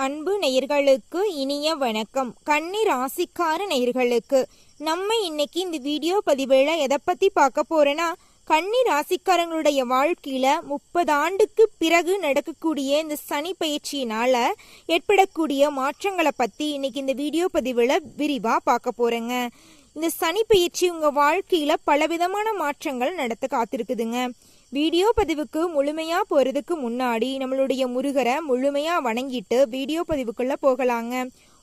அன்பு நேயர்களுக்கு இனிய வணக்கம். கன்னி ராசிக்கார நேயர்களுக்கு நம்ம இன்னைக்கு இந்த வீடியோ பதிவுல எதை பத்தி பார்க்க போறோன்னா, கன்னி ராசிக்காரங்களுடைய வாழ்க்கையில 30 ஆண்டுக்கு பிறகு நடக்கக்கூடிய இந்த சனி பயிற்சியினால ஏற்படக்கூடிய மாற்றங்களை பத்தி இன்னைக்கு இந்த வீடியோ பதிவுல விரிவா பார்க்க போறேங்க. இந்த சனி பயிற்சி உங்க வாழ்க்கையில பலவிதமான மாற்றங்கள் நடத்த காத்திருக்குதுங்க. வீடியோ பதிவுக்கு முழுமையா போறதுக்கு முன்னாடி நம்மளுடைய முருகரை முழுமையா வணங்கிட்டு வீடியோ பதிவுக்குள்ள போகலாங்க.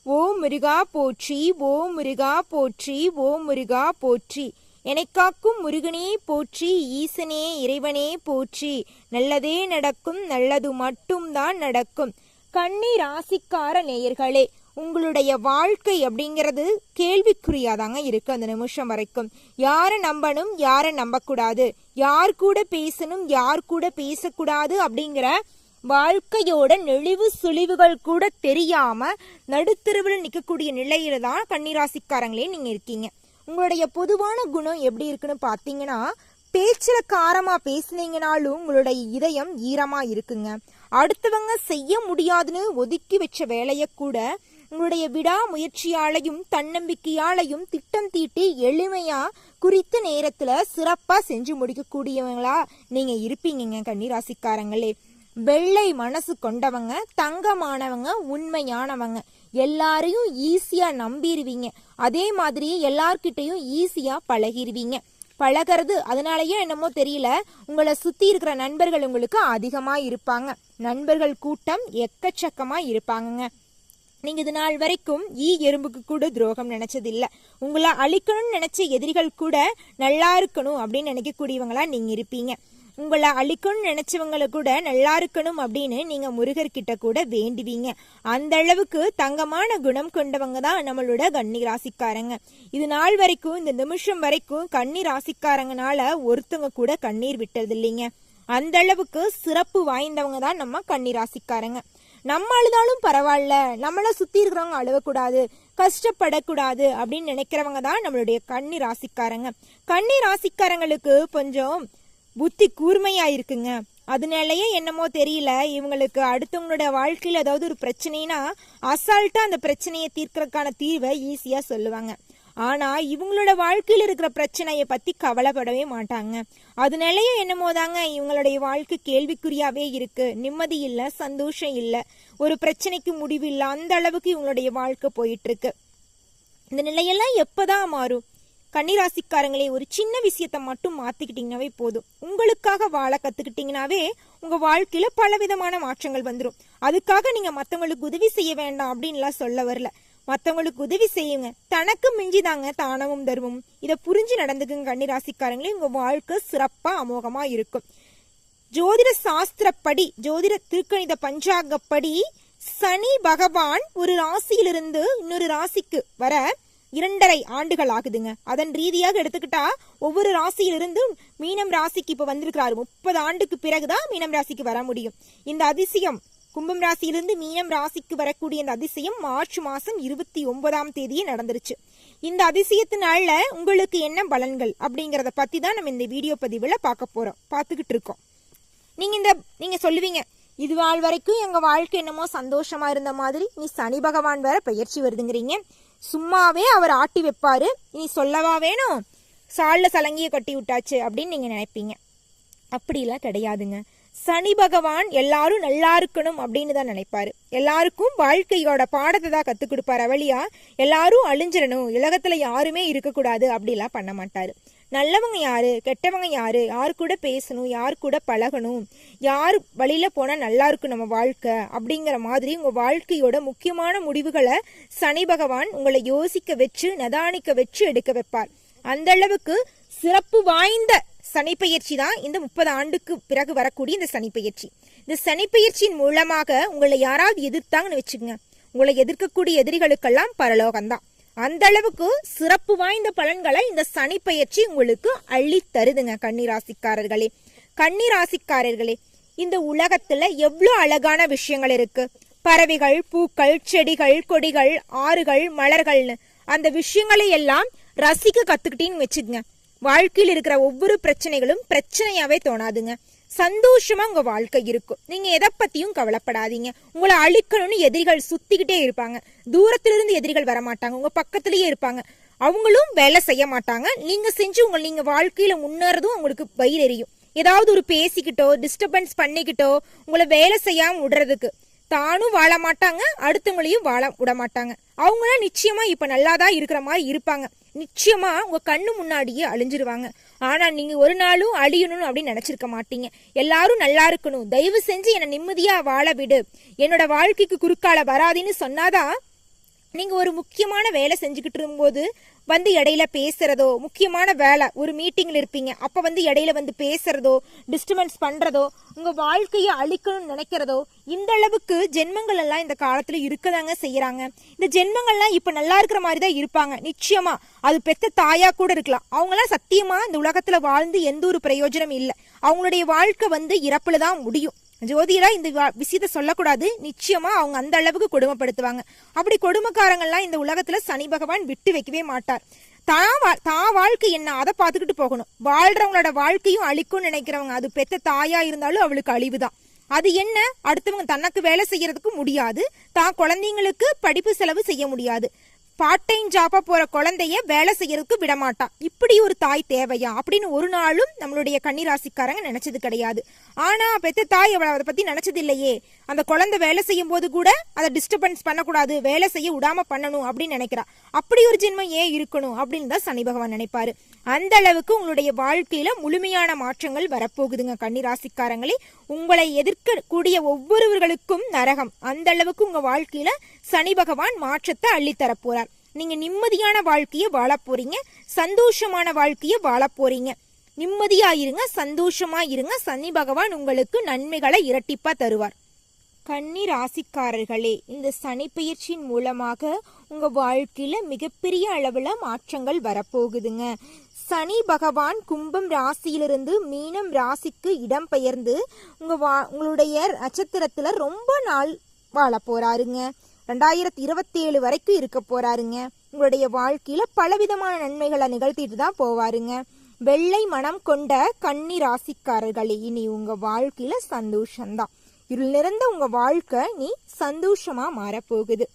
ஓம் முருகா போற்றி, ஓம் முருகா போற்றி, ஓம் முருகா போற்றி. எனக்காக்கும் முருகனே போற்றி, ஈசனே இறைவனே போற்றி. நல்லதே நடக்கும், நல்லது மட்டும்தான் நடக்கும். கன்னி ராசிக்கார நேயர்களே, உங்களுடைய வாழ்க்கை அப்படிங்கிறது கேள்விக்குறியாதாங்க இருக்கு. அந்த நிமிஷம் வரைக்கும் யாரை நம்பணும், யாரை நம்பக்கூடாது, யார் கூட பேசணும், யார் கூட பேசக்கூடாது அப்படிங்கிற வாழ்க்கையோட நெளிவு சுழிவுகள் கூட தெரியாம நடுத்தருவில் நிற்கக்கூடிய நிலையில தான் கன்னிராசிக்காரங்களே நீங்க இருக்கீங்க. உங்களுடைய பொதுவான குணம் எப்படி இருக்குன்னு பாத்தீங்கன்னா, பேச்சுல காரமா பேசுனீங்கனாலும் உங்களுடைய இதயம் ஈரமா இருக்குங்க. அடுத்தவங்க செய்ய முடியாதுன்னு ஒதுக்கி வச்ச வேலைய கூட உங்களுடைய விடா முயற்சியாலையும் தன்னம்பிக்கையாலையும் திட்டம் தீட்டி எளிமையா குறித்த நேரத்துல சிறப்பா செஞ்சு முடிக்கக்கூடியவங்களா நீங்க இருப்பீங்க கன்னிராசிக்காரங்களே. வெள்ளை மனசு கொண்டவங்க, தங்கமானவங்க, உண்மையானவங்க, எல்லாரையும் ஈஸியா நம்பிடுவீங்க. அதே மாதிரி எல்லார்கிட்டையும் ஈஸியா பழகிடுவீங்க. பழகிறது அதனாலயே என்னமோ தெரியல, உங்களை சுத்தி இருக்கிற நண்பர்கள் உங்களுக்கு அதிகமா இருப்பாங்க. நண்பர்கள் கூட்டம் எக்கச்சக்கமா இருப்பாங்கங்க. நீங்க இது நாள் வரைக்கும் எறும்புக்கு கூட துரோகம் நினைச்சதில்ல. உங்களை அழிக்கணும்னு நினைச்ச எதிரிகள் கூட நல்லா இருக்கணும் அப்படின்னு நினைக்கக்கூடியவங்களா நீங்க இருப்பீங்க. உங்களை அழிக்கணும்னு நினைச்சவங்களை கூட நல்லா இருக்கணும் அப்படின்னு நீங்க முருகர்கிட்ட கூட வேண்டுவீங்க. அந்த அளவுக்கு தங்கமான குணம் கொண்டவங்க தான் நம்மளோட கன்னி ராசிக்காரங்க. இது நாள் வரைக்கும், இந்த நிமிஷம் வரைக்கும் கன்னி ராசிக்காரங்கனால ஒருத்தவங்க கூட கண்ணீர் விட்டது இல்லைங்க. அந்த அளவுக்கு சிறப்பு வாய்ந்தவங்க தான் நம்ம கன்னி ராசிக்காரங்க. நம்ம அழுதாலும் பரவாயில்ல, நம்மள சுத்தி இருக்கிறவங்க அழுவக்கூடாது, கஷ்டப்படக்கூடாது அப்படின்னு நினைக்கிறவங்க தான் நம்மளுடைய கன்னி ராசிக்காரங்க. கன்னி ராசிக்காரங்களுக்கு கொஞ்சம் புத்தி கூர்மையா இருக்குங்க. அதனாலயே என்னமோ தெரியல, இவங்களுக்கு அடுத்தவங்களோட வாழ்க்கையில ஏதாவது ஒரு பிரச்சனைனா அசால்ட்டா அந்த பிரச்சனையை தீர்க்கறதுக்கான தீர்வை ஈஸியா சொல்லுவாங்க. ஆனா இவங்களோட வாழ்க்கையில இருக்கிற பிரச்சனைய பத்தி கவலைப்படவே மாட்டாங்க. அதனாலயே என்னமோ தாங்க இவங்களுடைய வாழ்க்கை கேள்விக்குறியாவே இருக்கு. நிம்மதி இல்ல, சந்தோஷம் இல்ல, ஒரு பிரச்சனைக்கு முடிவு இல்ல, அந்த அளவுக்கு இவங்களுடைய வாழ்க்கை போயிட்டு இருக்கு. இந்த நிலையெல்லாம் எப்பதான் மாறும்? கன்னிராசிக்காரங்களே, ஒரு சின்ன விஷயத்த மட்டும் மாத்திக்கிட்டீங்கன்னாவே போதும். உங்களுக்காக வாழ கத்துக்கிட்டீங்கன்னாவே உங்க வாழ்க்கையில பலவிதமான மாற்றங்கள் வந்துடும். அதுக்காக நீங்க மத்தவங்களுக்கு உதவி செய்ய வேண்டாம் அப்படின்லாம் சொல்ல வரல. மத்தவங்களுக்கு உதவி செய்யுங்க, தனக்கு மிஞ்சிதாங்க தானமும் தர்மம். இதை புரிஞ்சு நடந்துக்குங்க கன்னிராசிக்காரங்களே. உங்க வாழ்க்கை சிறப்பா அமோகமா இருக்கும். ஜோதிட சாஸ்திரப்படி, ஜோதிட திருக்கணித பஞ்சாங்கப்படி சனி பகவான் ஒரு ராசியிலிருந்து இன்னொரு ராசிக்கு வர 2.5 ஆண்டுகள் ஆகுதுங்க. அதன் ரீதியாக எடுத்துக்கிட்டா ஒவ்வொரு ராசியிலிருந்து மீனம் ராசிக்கு இப்ப வந்திருக்கிறாரு. 30 ஆண்டுக்கு பிறகுதான் மீனம் ராசிக்கு வர முடியும். இந்த அதிசயம் கும்பம் ராசியிலிருந்து மீனம் ராசிக்கு வரக்கூடிய இந்த அதிசயம் மார்ச் மாசம் 29ஆம் தேதியே நடந்துருச்சு. இந்த அதிசயத்தினால உங்களுக்கு என்ன பலன்கள் அப்படிங்கறத பத்தி தான் நம்ம இந்த வீடியோ பதிவுல பார்த்துக்கிட்டு இருக்கோம். நீங்க சொல்லுவீங்க, இது நாள் வரைக்கும் எங்க வாழ்க்கை என்னமோ சந்தோஷமா இருந்த மாதிரி நீ சனி பகவான் வேற பெயர்ச்சி வருதுங்கிறீங்க, சும்மாவே அவர் ஆட்டி வைப்பாரு, இனி சொல்லவா வேணும், சால்ல சலங்கிய கட்டி விட்டாச்சு அப்படின்னு நீங்க நினைப்பீங்க. அப்படிலாம் கிடையாதுங்க. சனி பகவான் எல்லாரும் நல்லா இருக்கணும் அப்படின்னு தான் நினைப்பாரு. எல்லாருக்கும் வாழ்க்கையோட பாடத்தை தான் கத்துக் கொடுப்பாரு. வழியா எல்லாரும் அழிஞ்சிடணும், உலகத்துல யாருமே இருக்கக்கூடாது அப்படிலாம் பண்ண மாட்டாரு. நல்லவங்க யாரு, கெட்டவங்க யாரு, யாரு கூட பேசணும், யாரு கூட பழகணும், யார் வழியில போனா நல்லா இருக்கும் நம்ம வாழ்க்கை அப்படிங்கிற மாதிரி உங்க வாழ்க்கையோட முக்கியமான முடிவுகளை சனி பகவான் உங்களை யோசிக்க வச்சு நிதானிக்க வச்சு எடுக்க வைப்பார். அந்த அளவுக்கு சிறப்பு வாய்ந்த சனி பயிற்சி தான் இந்த 30 ஆண்டுக்கு பிறகு வரக்கூடிய இந்த சனி பயிற்சி. இந்த சனி பயிற்சியின் மூலமாக உங்களை யாராவது எதிர்த்தாங்கன்னு வச்சுக்கோங்க, உங்களை எதிர்க்கக்கூடிய எதிரிகளுக்கெல்லாம் பரலோகம்தான். அந்த அளவுக்கு சிறப்பு வாய்ந்த பலன்களை இந்த சனி பயிற்சி உங்களுக்கு அள்ளி தருதுங்க கன்னிராசிக்காரர்களே. கன்னிராசிக்காரர்களே, இந்த உலகத்துல எவ்வளவு அழகான விஷயங்கள் இருக்கு. பறவைகள், பூக்கள், செடிகள், கொடிகள், ஆறுகள், மலர்கள்னு அந்த விஷயங்களை எல்லாம் ரசிக்க கத்துக்கிட்டீன்னு வச்சுக்கங்க, வாழ்க்கையில் இருக்கிற ஒவ்வொரு பிரச்சனைகளும் பிரச்சனையாவே தோணாதுங்க. சந்தோஷமா உங்க வாழ்க்கை இருக்கும். நீங்க எதை பத்தியும் கவலைப்படாதீங்க. உங்களை அழிக்கணும்னு எதிரிகள் சுத்திக்கிட்டே இருப்பாங்க. தூரத்துல இருந்து எதிரிகள் வரமாட்டாங்க, உங்க பக்கத்திலேயே இருப்பாங்க. அவங்களும் வேலை செய்ய மாட்டாங்க. நீங்க செஞ்சு நீங்க வாழ்க்கையில முன்னேறதும் உங்களுக்கு வயிறு எரியும். ஏதாவது ஒரு பேசிக்கிட்டோ டிஸ்டர்பன்ஸ் பண்ணிக்கிட்டோ உங்களை வேலை செய்யாம விடுறதுக்கு தானும் வாழ மாட்டாங்க, அடுத்தவங்களையும் வாழ விட மாட்டாங்க. அவங்களாம் நிச்சயமா இப்ப நல்லாதான் இருக்கிற மாதிரி இருப்பாங்க. நிச்சயமா உங்க கண்ணு முன்னாடியே அழிஞ்சிருவாங்க. ஆனா நீங்க ஒரு நாளும் அழியணும் அப்படின்னு நினைச்சிருக்க மாட்டீங்க. எல்லாரும் நல்லா இருக்கணும், தயவு செஞ்சு என்னை நிம்மதியா வாழ விடு, என்னோட வாழ்க்கைக்கு குறுக்கால வராதுன்னு சொன்னாதான் நீங்க ஒரு முக்கியமான வேலை செஞ்சுக்கிட்டு இருக்கும்போது வந்து இடையில பேசுறதோ, முக்கியமான வேலை ஒரு மீட்டிங்ல இருப்பீங்க, அப்ப வந்து இடையில வந்து பேசுறதோ, டிஸ்டர்பன்ஸ் பண்றதோ, உங்க வாழ்க்கையை அழிக்கணும்னு நினைக்கிறதோ, இந்த அளவுக்கு ஜென்மங்கள் எல்லாம் இந்த காலத்துல இருக்கதாங்க செய்யறாங்க. இந்த ஜென்மங்கள்லாம் இப்ப நல்லா இருக்கிற மாதிரி தான் இருப்பாங்க. நிச்சயமா அது பெத்த தாயா கூட இருக்கலாம். அவங்களாம் சத்தியமா இந்த உலகத்துல வாழ்ந்து எந்த ஒரு பிரயோஜனம் இல்லை. அவங்களுடைய வாழ்க்கை வந்து இறப்புலதான் முடியும். ஜோதிடா இந்த விஷயத்த சொல்லக்கூடாது. நிச்சயமா அவங்க அந்த அளவுக்கு கொடுமைப்படுத்துவாங்க. அப்படி கொடுமைக்காரங்கள்லாம் இந்த உலகத்துல சனி பகவான் விட்டு வைக்கவே மாட்டார். தான் வாழ்க்கை என்ன அதை பார்த்துக்கிட்டு போகணும். வாழ்றவங்களோட வாழ்க்கையும் அழிக்கும்னு நினைக்கிறவங்க, அது பெத்த தாயா இருந்தாலும் அவளுக்கு அழிவுதான். அது என்ன, அடுத்தவங்க தனக்கு வேலை செய்யறதுக்கு முடியாது, தான் குழந்தைங்களுக்கு படிப்பு செலவு செய்ய முடியாது, பார்ட் டைம் ஜாப்பா போற குழந்தைய வேலை செய்யறதுக்கு விடமாட்டா. இப்படி ஒரு தாய் தேவையா அப்படின்னு ஒரு நாளும் நம்மளுடைய கன்னிராசிக்காரங்க நினைச்சது கிடையாது. ஆனா பெத்த தாய் அவளை அதை பத்தி நினைச்சது இல்லையே. அந்த குழந்தை வேலை செய்யும் போது கூட அதை டிஸ்டர்பன்ஸ் பண்ணக்கூடாது, வேலை செய்ய விடாம பண்ணணும் அப்படின்னு நினைக்கிறா. அப்படி ஒரு ஜென்மம் ஏன் இருக்கணும் அப்படின்னு தான் சனி பகவான் நினைப்பாரு. அந்த அளவுக்கு உங்களுடைய வாழ்க்கையில முழுமையான மாற்றங்கள் வரப்போகுதுங்க கன்னிராசிக்காரங்களே. உங்களை எதிர்க்கக்கூடிய ஒவ்வொருவர்களுக்கும் நரகம். அந்த அளவுக்கு உங்க வாழ்க்கையில சனி பகவான் மாற்றத்தை அள்ளித்தர போறார். நீங்க நிம்மதியான வாழ்க்கைய வாழ போறீங்க, சந்தோஷமான வாழ்க்கைய வாழ போறீங்க. நிம்மதியா இருங்க, சந்தோஷமா இருங்க. சனி பகவான் உங்களுக்கு நன்மைகளை இரட்டிப்பா தருவார். கன்னி ராசிக்காரர்களே, இந்த சனி பயிற்சியின் மூலமாக உங்க வாழ்க்கையில மிகப்பெரிய அளவுல மாற்றங்கள் வரப்போகுதுங்க. சனி பகவான் கும்பம் ராசியிலிருந்து மீனம் ராசிக்கு இடம் பெயர்ந்து உங்களுடைய நட்சத்திரத்துல ரொம்ப நாள் வாழ போறாருங்க. 2027 வரைக்கும் இருக்க போறாருங்க. உங்களுடைய வாழ்க்கையில பலவிதமான நன்மைகளை நிகழ்த்திட்டு தான் போவாருங்க. வெள்ளை மனம் கொண்ட கன்னி ராசிக்காரர்களே, இனி உங்க வாழ்க்கையில சந்தோஷம்தான். இருள் நிறைந்த உங்க வாழ்க்கை நீ சந்தோஷமா மாறப்போகுது,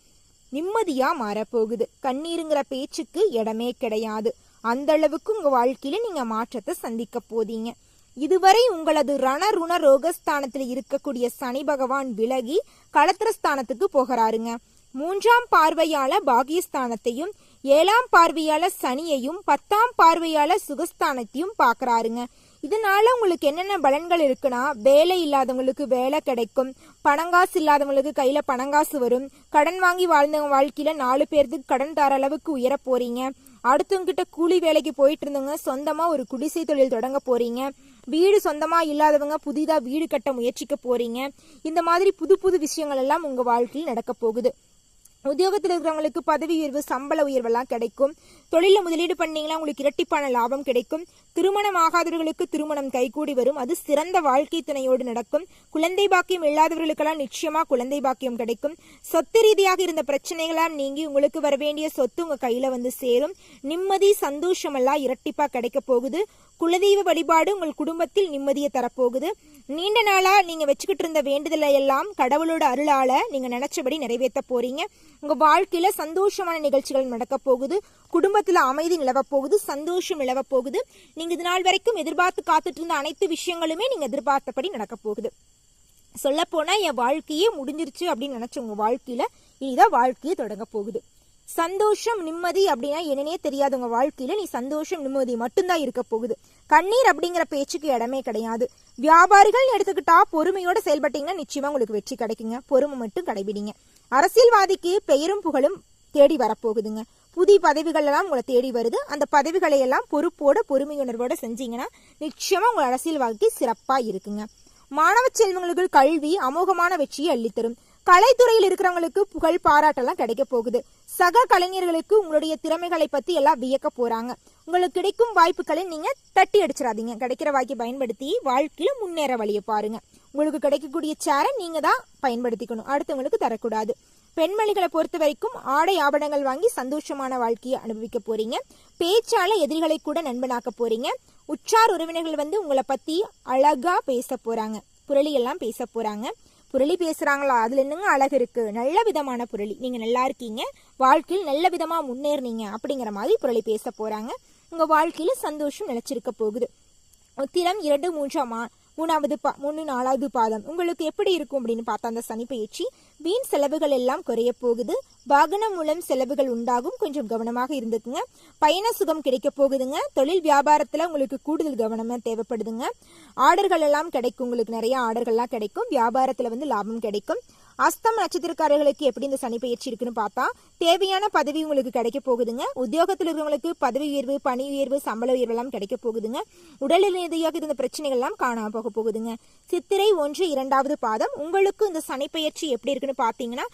நிம்மதியா மாறப்போகுது. கண்ணீருங்கிற பேச்சுக்கு இடமே கிடையாது. அந்த அளவுக்கு உங்க வாழ்க்கையில நீங்க மாற்றத்தை சந்திக்க போதீங்க. இதுவரை உங்களது ரணருண ரோகஸ்தானத்தில் இருக்கக்கூடிய சனி பகவான் விலகி களத்திரஸ்தானத்துக்கு போகிறாருங்க. 3ஆம் பார்வையால பாகியஸ்தானத்தையும் 7ஆம் பார்வையால சனியையும் 10ஆம் பார்வையால சுகஸ்தானத்தையும் பாக்குறாருங்க. இதனால உங்களுக்கு என்னென்ன பலன்கள் இருக்குன்னா, வேலை இல்லாதவங்களுக்கு வேலை கிடைக்கும், பணங்காசு இல்லாதவங்களுக்கு கையில பணங்காசு வரும், கடன் வாங்கி வாழ்ந்தவங்க வாழ்க்கையில 4 பேருக்கு கடன் தர அளவுக்கு உயர போறீங்க. அடுத்தவங்க கிட்ட கூலி வேலைக்கு போயிட்டு இருந்தவங்க சொந்தமா ஒரு குடிசை தொழில் தொடங்க போறீங்க. வீடு சொந்தமா இல்லாதவங்க புதிதா வீடு கட்ட முயற்சிக்க போறீங்க. இந்த மாதிரி புது புது விஷயங்கள் எல்லாம் உங்க வாழ்க்கையில் நடக்க போகுது. உத்தியோகத்தில் இருக்கிறவங்களுக்கு பதவி உயர்வு, சம்பள உயர்வெல்லாம் கிடைக்கும். தொழில முதலீடு பண்ணீங்கன்னா உங்களுக்கு இரட்டிப்பான லாபம் கிடைக்கும். திருமணம் ஆகாதவர்களுக்கு திருமணம் கைகூடி வரும், அது சிறந்த வாழ்க்கை துணையோடு நடக்கும். குழந்தை பாக்கியம் இல்லாதவர்களுக்கெல்லாம் நிச்சயமா குழந்தை பாக்கியம் கிடைக்கும். சொத்து ரீதியாக இருந்த பிரச்சனைகளாம் நீங்கி உங்களுக்கு வர வேண்டிய சொத்து உங்க கையில வந்து சேரும். நிம்மதி சந்தோஷம் எல்லாம் இரட்டிப்பா கிடைக்க போகுது. குலதெய்வ வழிபாடு உங்கள் குடும்பத்தில் நிம்மதியை தரப்போகுது. நீண்ட நாளா நீங்க வச்சுக்கிட்டு இருந்த வேண்டுதலை எல்லாம் கடவுளோட அருளால நீங்க நினைச்சபடி நிறைவேற்ற போறீங்க. உங்க வாழ்க்கையில சந்தோஷமான நிகழ்ச்சிகள் நடக்க போகுது. குடும்பத்துல அமைதி நிலவ போகுது, சந்தோஷம் நிலவ போகுது. நீங்க இது நாள் வரைக்கும் எதிர்பார்த்து காத்துட்டு இருந்த அனைத்து விஷயங்களுமே நீங்க எதிர்பார்த்தபடி நடக்க போகுது. சொல்ல போனா என் வாழ்க்கையே முடிஞ்சிருச்சு அப்படின்னு நினைச்ச உங்க வாழ்க்கையில இனிதான் வாழ்க்கையை தொடங்க போகுது. சந்தோஷம் நிம்மதி அப்படின்னா என்னன்னே தெரியாது. உங்க வாழ்க்கையில நீ சந்தோஷம் நிம்மதி மட்டும்தான் இருக்க போகுது. கண்ணீர் அப்படிங்கிற பேச்சுக்கு இடமே கிடையாது. வியாபாரிகள் எடுத்துக்கிட்டா பொறுமையோட செயல்பட்டீங்கன்னா நிச்சயமா உங்களுக்கு வெற்றி கிடைக்குங்க. பொறுமை மட்டும் கடைபிடிங்க. அரசியல்வாதிக்கு பெயரும் புகழும் தேடி வரப்போகுதுங்க. புதிய பதவிகள் எல்லாம் உங்களை தேடி வருது. அந்த பதவிகளை எல்லாம் பொறுப்போட பொறுமையுணர்வோட செஞ்சீங்கன்னா நிச்சயமா உங்க அரசியல் வாழ்க்கை சிறப்பா இருக்குங்க. மாணவ செல்வங்களுக்கு கல்வி அமோகமான வெற்றியை அள்ளித்தரும். கலைத்துறையில் இருக்கிறவங்களுக்கு புகழ் பாராட்டெல்லாம் கிடைக்க போகுது. சக கலைஞர்களுக்கு உங்களுடைய திறமைகளை பத்தி எல்லாம் வியக்க போறாங்க. உங்களுக்கு கிடைக்கும் வாய்ப்புகளை நீங்க தட்டி அடிச்சிடாதீங்க. கிடைக்கிற வாய்ப்பை பயன்படுத்தி வாழ்க்கையில முன்னேற வழியை பாருங்க. உங்களுக்கு கிடைக்கக்கூடிய சேரை நீங்க தான் பயன்படுத்திக்கணும், அடுத்தவங்களுக்கு தரக்கூடாது. பெண்மணிகளை பொறுத்த வரைக்கும் ஆடை ஆபரணங்கள் வாங்கி சந்தோஷமான வாழ்க்கையை அனுபவிக்க போறீங்க. பேச்சால எதிரிகளை கூட நண்பனாக்க போறீங்க. உற்றார் உறவினர்கள் வந்து உங்களை பத்தி அழகா பேச போறாங்க, புரளி எல்லாம் பேச போறாங்க. புரளி பேசுறாங்களா, அதுல என்னங்க அழகு இருக்கு, நல்ல விதமான புரளி, நீங்க நல்லா இருக்கீங்க, வாழ்க்கையில் நல்ல விதமா முன்னேறினீங்க அப்படிங்கிற மாதிரி புரளி பேச போறாங்க. உங்க வாழ்க்கையில சந்தோஷம் நிலைச்சிருக்க போகுது. உத்திரம் 2, 3, 4வது பாதம் உங்களுக்கு எப்படி இருக்கும் அப்படின்னு பார்த்தா அந்த சனி பயிற்சி வீண் செலவுகள் எல்லாம் குறைய போகுது. வாகனம் மூலம் செலவுகள் உண்டாகும், கொஞ்சம் கவனமாக இருந்துக்குங்க. பயண சுகம் கிடைக்க போகுதுங்க. தொழில் வியாபாரத்துல உங்களுக்கு கூடுதல் கவனமா தேவைப்படுதுங்க. ஆர்டர்கள் எல்லாம் கிடைக்கும், உங்களுக்கு நிறைய ஆர்டர்கள்லாம் கிடைக்கும். வியாபாரத்துல வந்து லாபம் கிடைக்கும். அஸ்தம் நட்சத்திரக்காரர்களுக்கு எப்படி இந்த சனி பயிற்சி இருக்குன்னு பார்த்தா தேவையான பதவி உங்களுக்கு கிடைக்க போகுதுங்க. உத்தியோகத்தில் இருக்கிறவங்களுக்கு பதவி உயர்வு, பணி உயர்வு, சம்பள உயர்வு எல்லாம் கிடைக்க போகுதுங்க. உடல் ரீதியாக இருந்த பிரச்சனைகள் எல்லாம் காணாம போக போகுதுங்க. சித்திரை 1, 2வது பாதம் உங்களுக்கு இந்த சனி பயிற்சி எப்படி இருக்குன்னு பார்த்தீங்கன்னா